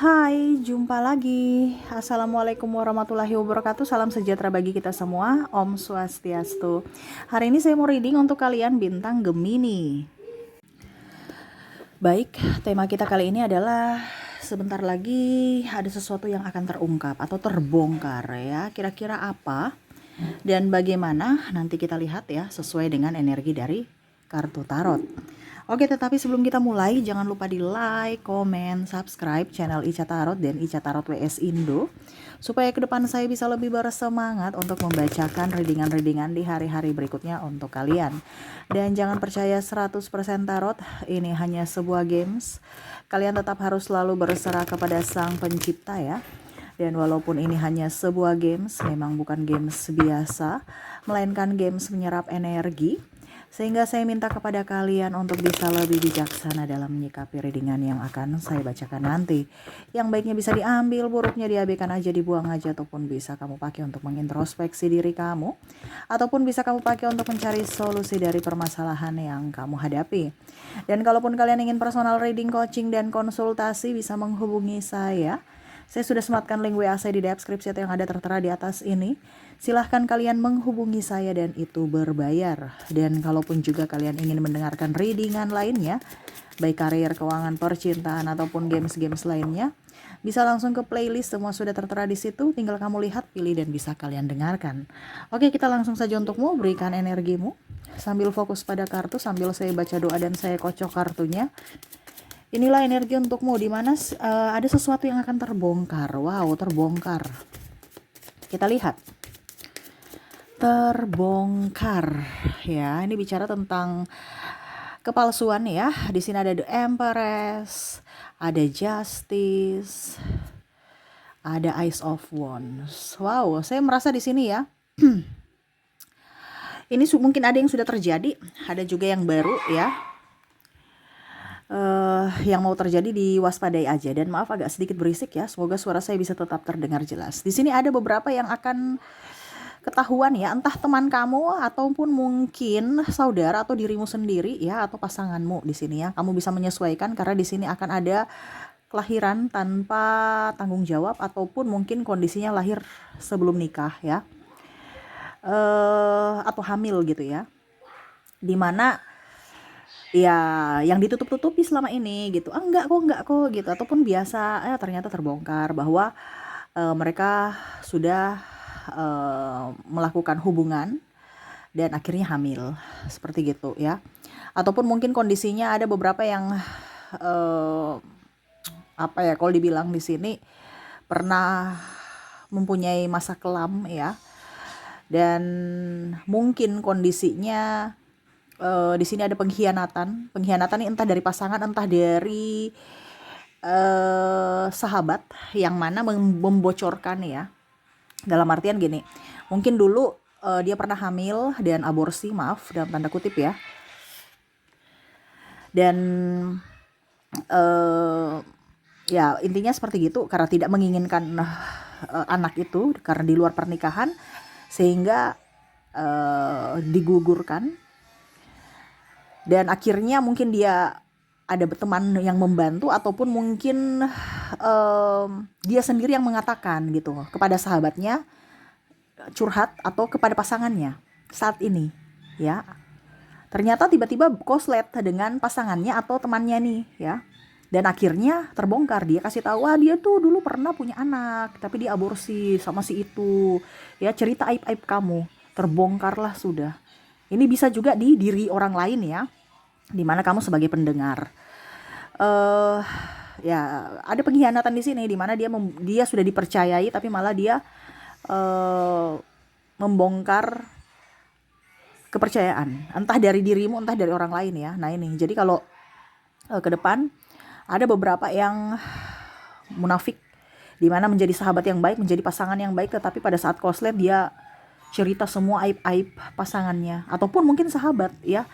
Hai, jumpa lagi. Assalamualaikum warahmatullahi wabarakatuh. Salam sejahtera bagi kita semua. Om Swastiastu. Hari ini saya mau reading untuk kalian bintang Gemini. Baik, tema kita kali ini adalah sebentar lagi ada sesuatu yang akan terungkap atau terbongkar ya. Kira-kira apa dan bagaimana nanti kita lihat ya sesuai dengan energi dari kartu tarot. Oke, tetapi sebelum kita mulai, jangan lupa di like, komen, subscribe channel Ica Tarot dan Ica Tarot WS Indo, supaya ke depan saya bisa lebih bersemangat untuk membacakan readingan-readingan di hari-hari berikutnya untuk kalian. Dan jangan percaya 100% tarot, ini hanya sebuah games. Kalian tetap harus selalu berserah kepada Sang Pencipta ya. Dan walaupun ini hanya sebuah games, memang bukan games biasa, melainkan games menyerap energi. Sehingga saya minta kepada kalian untuk bisa lebih bijaksana dalam menyikapi readingan yang akan saya bacakan nanti. Yang baiknya bisa diambil, buruknya diabaikan aja, dibuang aja, ataupun bisa kamu pakai untuk mengintrospeksi diri kamu, ataupun bisa kamu pakai untuk mencari solusi dari permasalahan yang kamu hadapi. Dan kalaupun kalian ingin personal reading, coaching, dan konsultasi, bisa menghubungi saya. Saya sudah sematkan link WA saya di deskripsi atau yang ada tertera di atas ini. Silahkan kalian menghubungi saya dan itu berbayar. Dan kalaupun juga kalian ingin mendengarkan readingan lainnya, baik karir, keuangan, percintaan, ataupun games-games lainnya, bisa langsung ke playlist, semua sudah tertera di situ. Tinggal kamu lihat, pilih, dan bisa kalian dengarkan. Oke, kita langsung saja untukmu, berikan energimu. Sambil fokus pada kartu, sambil saya baca doa dan saya kocok kartunya. Inilah energi untukmu, di mana ada sesuatu yang akan terbongkar. Wow, terbongkar. Kita lihat. Terbongkar. Ya, ini bicara tentang kepalsuan ya. Di sini ada The Empress, ada Justice, ada Ace of Wands. Wow, saya merasa di sini ya. Ini mungkin ada yang sudah terjadi, ada juga yang baru ya. Yang mau terjadi diwaspadai aja, dan maaf agak sedikit berisik ya, semoga suara saya bisa tetap terdengar jelas. Di sini ada beberapa yang akan ketahuan ya, entah teman kamu ataupun mungkin saudara atau dirimu sendiri ya, atau pasanganmu di sini ya. Kamu bisa menyesuaikan karena di sini akan ada kelahiran tanpa tanggung jawab ataupun mungkin kondisinya lahir sebelum nikah ya. Atau hamil gitu ya. Dimana ya yang ditutup-tutupi selama ini gitu, enggak kok gitu, ataupun biasa ternyata terbongkar bahwa mereka sudah melakukan hubungan dan akhirnya hamil, seperti gitu ya. Ataupun mungkin kondisinya ada beberapa yang kalau dibilang di sini pernah mempunyai masa kelam ya, dan mungkin kondisinya di sini ada pengkhianatan ini entah dari pasangan, entah dari sahabat yang mana membocorkan ya. Dalam artian gini, mungkin dulu dia pernah hamil dan aborsi, maaf dalam tanda kutip ya. Dan ya intinya seperti gitu, karena tidak menginginkan anak itu karena di luar pernikahan, sehingga digugurkan. Dan akhirnya mungkin dia ada teman yang membantu, ataupun mungkin dia sendiri yang mengatakan gitu kepada sahabatnya, curhat, atau kepada pasangannya saat ini ya. Ternyata tiba-tiba koslet dengan pasangannya atau temannya nih ya. Dan akhirnya terbongkar, dia kasih tahu, wah dia tuh dulu pernah punya anak tapi dia aborsi sama si itu ya. Cerita aib-aib kamu terbongkarlah sudah. Ini bisa juga di diri orang lain ya, dimana kamu sebagai pendengar ya ada pengkhianatan di sini, dimana dia sudah dipercayai tapi malah dia membongkar kepercayaan, entah dari dirimu entah dari orang lain ya. Nah ini jadi kalau ke depan ada beberapa yang munafik, dimana menjadi sahabat yang baik, menjadi pasangan yang baik, tetapi pada saat koslet dia cerita semua aib-aib pasangannya ataupun mungkin sahabat ya,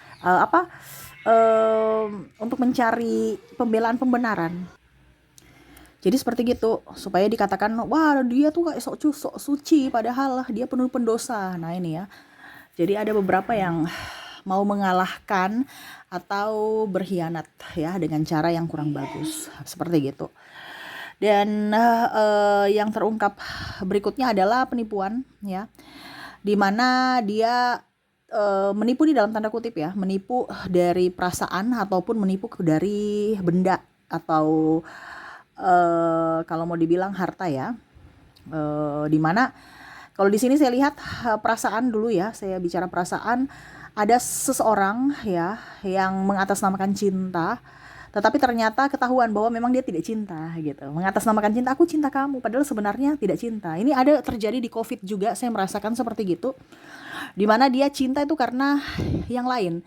untuk mencari pembelaan-pembenaran. Jadi seperti gitu, supaya dikatakan, wah dia tuh kayak sok suci, padahal dia penuh pendosa. Nah ini ya, jadi ada beberapa yang mau mengalahkan atau berkhianat ya dengan cara yang kurang bagus, seperti gitu. Dan yang terungkap berikutnya adalah penipuan, ya, di mana dia menipu di dalam tanda kutip ya, menipu dari perasaan ataupun menipu dari benda atau kalau mau dibilang harta ya. Di mana kalau di sini saya lihat perasaan dulu ya, saya bicara perasaan, ada seseorang ya yang mengatasnamakan cinta, tetapi ternyata ketahuan bahwa memang dia tidak cinta gitu. Mengatasnamakan cinta, aku cinta kamu, padahal sebenarnya tidak cinta. Ini ada terjadi di COVID juga, saya merasakan seperti gitu. Dimana dia cinta itu karena yang lain,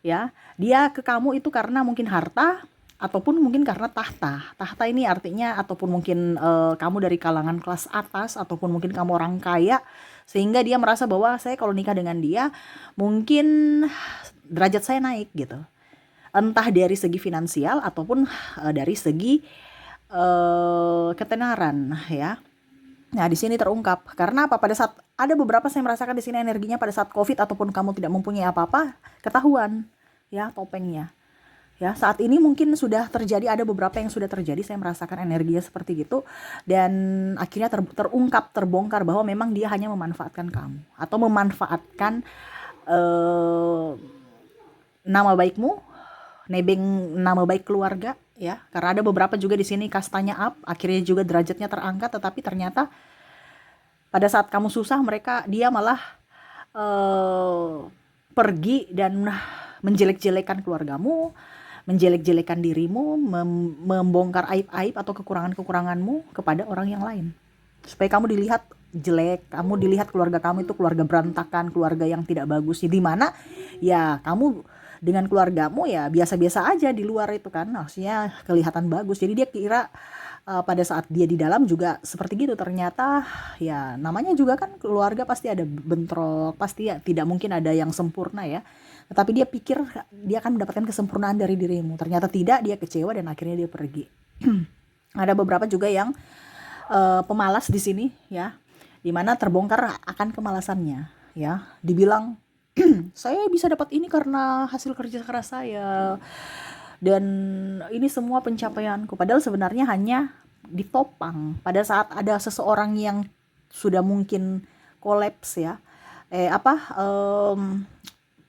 ya. Dia ke kamu itu karena mungkin harta ataupun mungkin karena tahta. Tahta ini artinya ataupun mungkin kamu dari kalangan kelas atas ataupun mungkin kamu orang kaya, sehingga dia merasa bahwa saya kalau nikah dengan dia mungkin derajat saya naik gitu. Entah dari segi finansial ataupun dari segi ketenaran ya. Nah, di sini terungkap. Karena apa? Pada saat ada beberapa saya merasakan di sini energinya pada saat COVID ataupun kamu tidak mempunyai apa-apa, ketahuan ya topengnya. Ya, saat ini mungkin sudah terjadi, ada beberapa yang sudah terjadi, saya merasakan energinya seperti gitu, dan akhirnya terungkap, terbongkar bahwa memang dia hanya memanfaatkan kamu atau memanfaatkan nama baikmu, nebeng nama baik keluarga ya. Karena ada beberapa juga di sini kastanya up, akhirnya juga derajatnya terangkat, tetapi ternyata pada saat kamu susah dia malah pergi dan menjelek-jelekan keluargamu, menjelek-jelekan dirimu, membongkar aib-aib atau kekurangan-kekuranganmu kepada orang yang lain. Supaya kamu dilihat jelek, kamu dilihat keluarga kamu itu keluarga berantakan, keluarga yang tidak bagus. Di mana ya kamu dengan keluargamu ya biasa-biasa aja di luar itu kan, maksudnya kelihatan bagus. Jadi dia kira pada saat dia di dalam juga seperti gitu. Ternyata ya namanya juga kan keluarga, pasti ada bentrok, pasti ya tidak mungkin ada yang sempurna ya. Tetapi dia pikir dia akan mendapatkan kesempurnaan dari dirimu. Ternyata tidak, dia kecewa dan akhirnya dia pergi. Ada beberapa juga yang pemalas di sini ya, dimana terbongkar akan kemalasannya ya. Dibilang saya bisa dapat ini karena hasil kerja keras saya dan ini semua pencapaianku, padahal sebenarnya hanya ditopang pada saat ada seseorang yang sudah mungkin kolaps ya,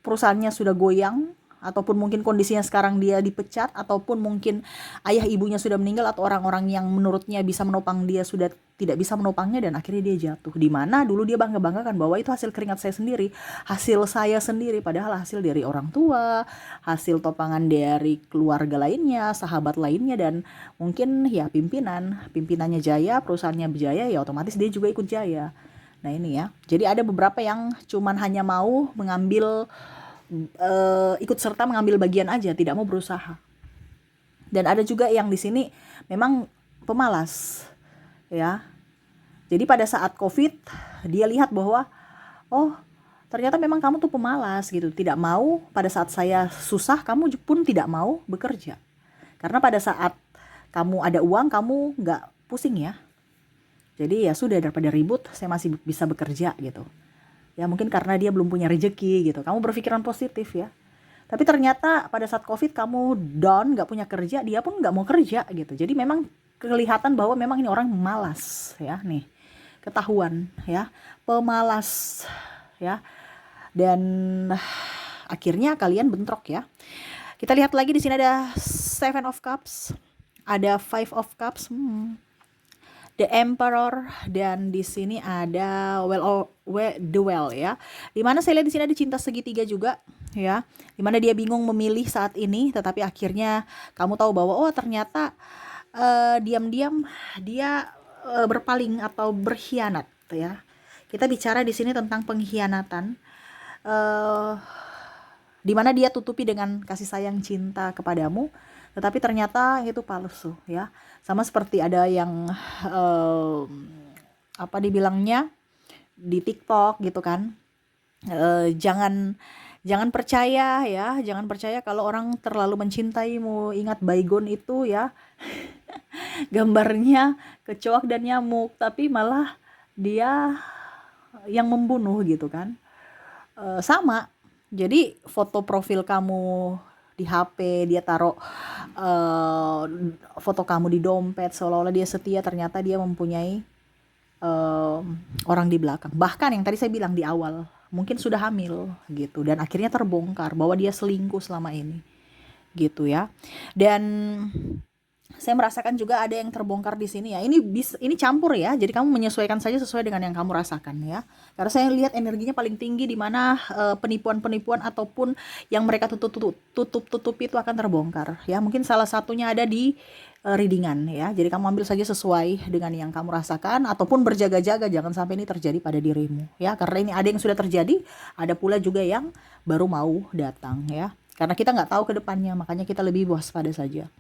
perusahaannya sudah goyang, ataupun mungkin kondisinya sekarang dia dipecat, ataupun mungkin ayah ibunya sudah meninggal, atau orang-orang yang menurutnya bisa menopang dia sudah tidak bisa menopangnya dan akhirnya dia jatuh. Di mana dulu dia bangga-banggakan bahwa itu hasil keringat saya sendiri, hasil saya sendiri, padahal hasil dari orang tua, hasil topangan dari keluarga lainnya, sahabat lainnya, dan mungkin ya pimpinannya jaya, perusahaannya berjaya, ya otomatis dia juga ikut jaya. Nah ini ya, jadi ada beberapa yang cuman hanya mau mengambil ikut serta mengambil bagian aja, tidak mau berusaha. Dan ada juga yang di sini memang pemalas ya. Jadi pada saat COVID dia lihat bahwa oh ternyata memang kamu tuh pemalas gitu, tidak mau pada saat saya susah kamu pun tidak mau bekerja. Karena pada saat kamu ada uang kamu nggak pusing ya. Jadi ya sudah, daripada ribut saya masih bisa bekerja gitu. Ya mungkin karena dia belum punya rezeki gitu. Kamu berpikiran positif ya. Tapi ternyata pada saat COVID kamu down, gak punya kerja, dia pun gak mau kerja gitu. Jadi memang kelihatan bahwa memang ini orang malas ya nih. Ketahuan ya, pemalas ya. Dan akhirnya kalian bentrok ya. Kita lihat lagi di sini ada Seven of Cups, ada Five of Cups. The Emperor, dan di sini ada The Well ya. Dimana saya lihat di sini ada cinta segitiga juga ya. Dimana dia bingung memilih saat ini, tetapi akhirnya kamu tahu bahwa oh ternyata diam-diam dia berpaling atau berkhianat ya. Kita bicara di sini tentang pengkhianatan. Dimana dia tutupi dengan kasih sayang cinta kepadamu, tetapi ternyata itu palsu ya. Sama seperti ada yang dibilangnya di TikTok gitu kan, jangan percaya ya, jangan percaya kalau orang terlalu mencintaimu. Ingat baygon itu ya, gambarnya kecoak dan nyamuk, tapi malah dia yang membunuh gitu kan. Sama, jadi foto profil kamu di HP, dia taruh eh, foto kamu di dompet, seolah-olah dia setia, ternyata dia mempunyai em, orang di belakang. Bahkan yang tadi saya bilang di awal, mungkin sudah hamil gitu, dan akhirnya terbongkar bahwa dia selingkuh selama ini gitu ya. Dan saya merasakan juga ada yang terbongkar di sini ya. Ini campur ya. Jadi kamu menyesuaikan saja sesuai dengan yang kamu rasakan ya. Karena saya lihat energinya paling tinggi di mana penipuan-penipuan ataupun yang mereka tutup-tutupi itu akan terbongkar ya. Mungkin salah satunya ada di readingan ya. Jadi kamu ambil saja sesuai dengan yang kamu rasakan ataupun berjaga-jaga jangan sampai ini terjadi pada dirimu ya. Karena ini ada yang sudah terjadi, ada pula juga yang baru mau datang ya. Karena kita nggak tahu ke depannya, makanya kita lebih waspada saja.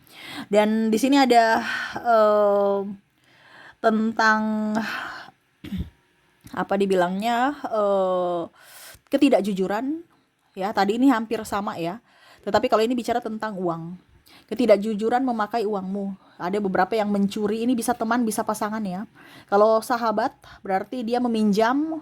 Dan di sini ada eh, tentang apa dibilangnya ketidakjujuran ya. Tadi ini hampir sama ya. Tetapi kalau ini bicara tentang uang. Ketidakjujuran memakai uangmu. Ada beberapa yang mencuri, ini bisa teman, bisa pasangan ya. Kalau sahabat berarti dia meminjam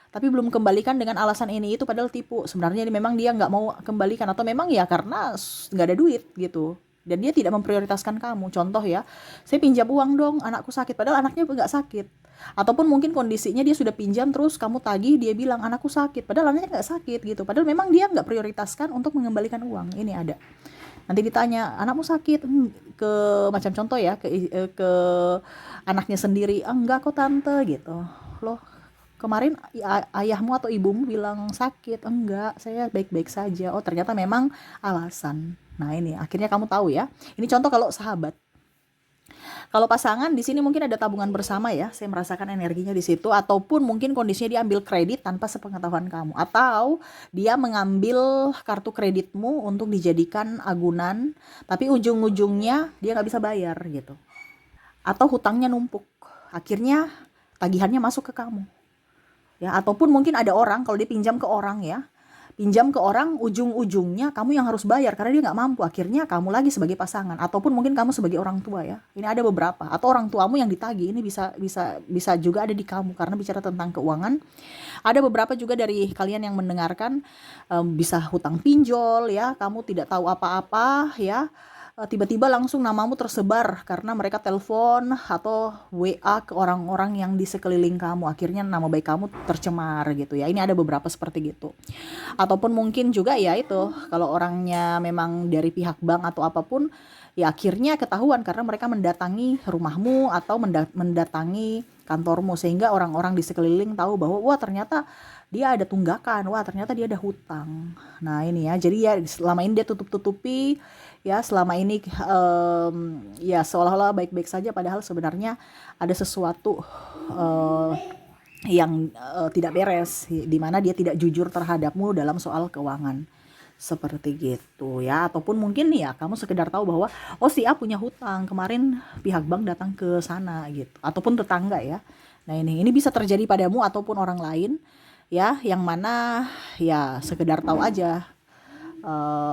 tapi belum kembalikan dengan alasan ini itu padahal tipu. Sebenarnya ini memang dia nggak mau kembalikan atau memang ya karena nggak ada duit gitu. Dan dia tidak memprioritaskan kamu. Contoh ya, saya pinjam uang dong, anakku sakit. Padahal anaknya nggak sakit. Ataupun mungkin kondisinya dia sudah pinjam terus kamu tagih, dia bilang anakku sakit. Padahal anaknya nggak sakit gitu. Padahal memang dia nggak prioritaskan untuk mengembalikan uang. Ini ada. Nanti ditanya, anakmu sakit? Ke macam contoh ya, ke anaknya sendiri. "Ah, enggak kok tante," gitu. Loh, kemarin ayahmu atau ibumu bilang sakit. "Enggak, saya baik-baik saja." Oh, ternyata memang alasan. Nah, ini akhirnya kamu tahu ya. Ini contoh kalau sahabat. Kalau pasangan di sini mungkin ada tabungan bersama ya. Saya merasakan energinya di situ ataupun mungkin kondisinya dia ambil kredit tanpa sepengetahuan kamu atau dia mengambil kartu kreditmu untuk dijadikan agunan tapi ujung-ujungnya dia nggak bisa bayar gitu. Atau hutangnya numpuk. Akhirnya tagihannya masuk ke kamu. Ya, ataupun mungkin ada orang kalau dia pinjam ke orang ya, pinjam ke orang ujung-ujungnya kamu yang harus bayar karena dia nggak mampu, akhirnya kamu lagi sebagai pasangan ataupun mungkin kamu sebagai orang tua ya, ini ada beberapa atau orang tuamu yang ditagih, ini bisa juga ada di kamu karena bicara tentang keuangan. Ada beberapa juga dari kalian yang mendengarkan bisa hutang pinjol ya, kamu tidak tahu apa-apa ya, tiba-tiba langsung namamu tersebar karena mereka telepon atau WA ke orang-orang yang di sekeliling kamu. Akhirnya nama baik kamu tercemar gitu ya. Ini ada beberapa seperti gitu. Ataupun mungkin juga ya itu, kalau orangnya memang dari pihak bank atau apapun, ya akhirnya ketahuan karena mereka mendatangi rumahmu atau mendatangi kantormu sehingga orang-orang di sekeliling tahu bahwa wah ternyata dia ada tunggakan, wah ternyata dia ada hutang. Nah ini ya, jadi ya selama ini dia tutup-tutupi, ya selama ini ya seolah-olah baik-baik saja padahal sebenarnya ada sesuatu eh, yang tidak beres di mana dia tidak jujur terhadapmu dalam soal keuangan seperti gitu ya. Ataupun mungkin ya kamu sekedar tahu bahwa oh si A punya hutang kemarin pihak bank datang ke sana gitu ataupun tetangga ya. Nah ini bisa terjadi padamu ataupun orang lain ya, yang mana ya sekedar tahu aja.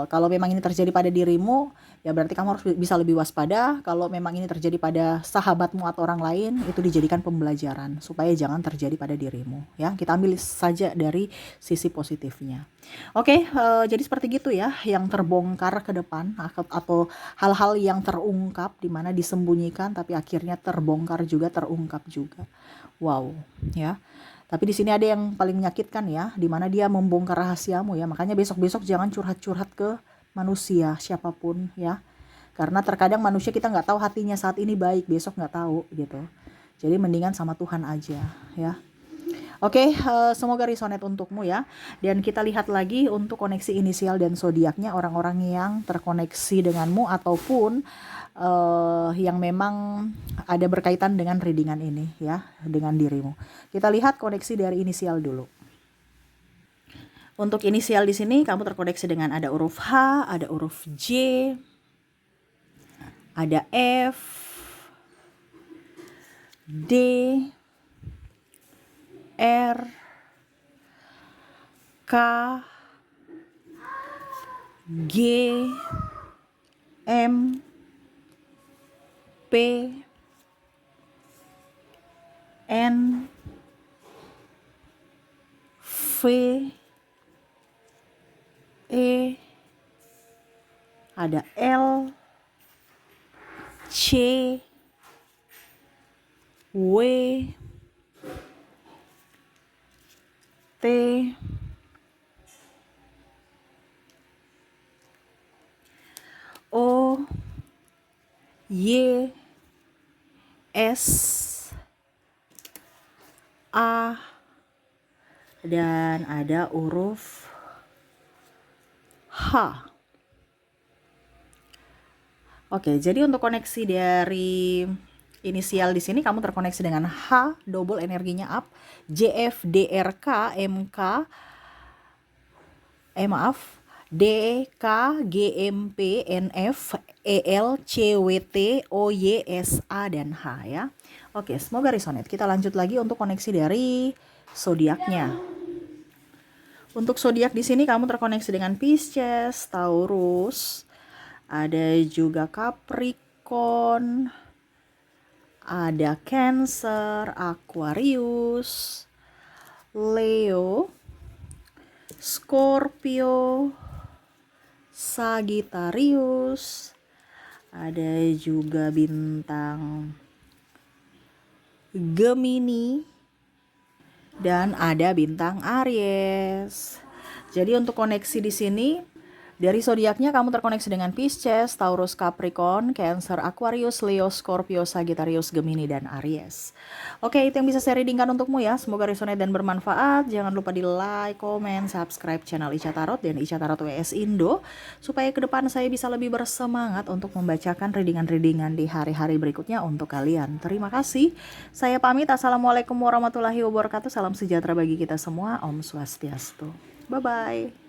Kalau memang ini terjadi pada dirimu, ya berarti kamu harus bisa lebih waspada. Kalau memang ini terjadi pada sahabatmu atau orang lain, itu dijadikan pembelajaran supaya jangan terjadi pada dirimu. Ya, kita ambil saja dari sisi positifnya. Oke, jadi seperti gitu ya, yang terbongkar ke depan atau hal-hal yang terungkap di mana disembunyikan tapi akhirnya terbongkar juga, terungkap juga. Wow, ya. Tapi di sini ada yang paling menyakitkan ya, di mana dia membongkar rahasiamu ya. Makanya besok-besok jangan curhat-curhat ke manusia siapapun ya. Karena terkadang manusia kita nggak tahu hatinya saat ini baik, besok nggak tahu gitu. Jadi mendingan sama Tuhan aja ya. Oke, semoga resonate untukmu ya. Dan kita lihat lagi untuk koneksi inisial dan zodiaknya orang-orang yang terkoneksi denganmu ataupun yang memang ada berkaitan dengan readingan ini ya, dengan dirimu. Kita lihat koneksi dari inisial dulu. Untuk inisial di sini kamu terkoneksi dengan ada huruf H, ada huruf J, ada F, D, R, K, G, M, P, N, V, E, ada L, C, W, T, O, Y, S, A, dan ada huruf H. Oke, jadi untuk koneksi dari inisial di sini kamu terkoneksi dengan H, double energinya up, J, F, D, R, K, M, K, D, K, G, M, P, N, F, E, L, C, W, T, O, Y, S, A, dan H ya. Oke, semoga resonate. Kita lanjut lagi untuk koneksi dari zodiaknya. Untuk zodiak di sini kamu terkoneksi dengan Pisces, Taurus, ada juga Capricorn, ada Cancer, Aquarius, Leo, Scorpio, Sagittarius, ada juga bintang Gemini, dan ada bintang Aries. Jadi untuk koneksi di sini dari zodiaknya kamu terkoneksi dengan Pisces, Taurus, Capricorn, Cancer, Aquarius, Leo, Scorpio, Sagittarius, Gemini, dan Aries. Oke, itu yang bisa saya readingkan untukmu ya. Semoga resonate dan bermanfaat. Jangan lupa di like, comment, subscribe channel Ica Tarot dan Ica Tarot WS Indo, supaya ke depan saya bisa lebih bersemangat untuk membacakan readingan-readingan di hari-hari berikutnya untuk kalian. Terima kasih. Saya pamit. Assalamualaikum warahmatullahi wabarakatuh. Salam sejahtera bagi kita semua. Om Swastiastu. Bye-bye.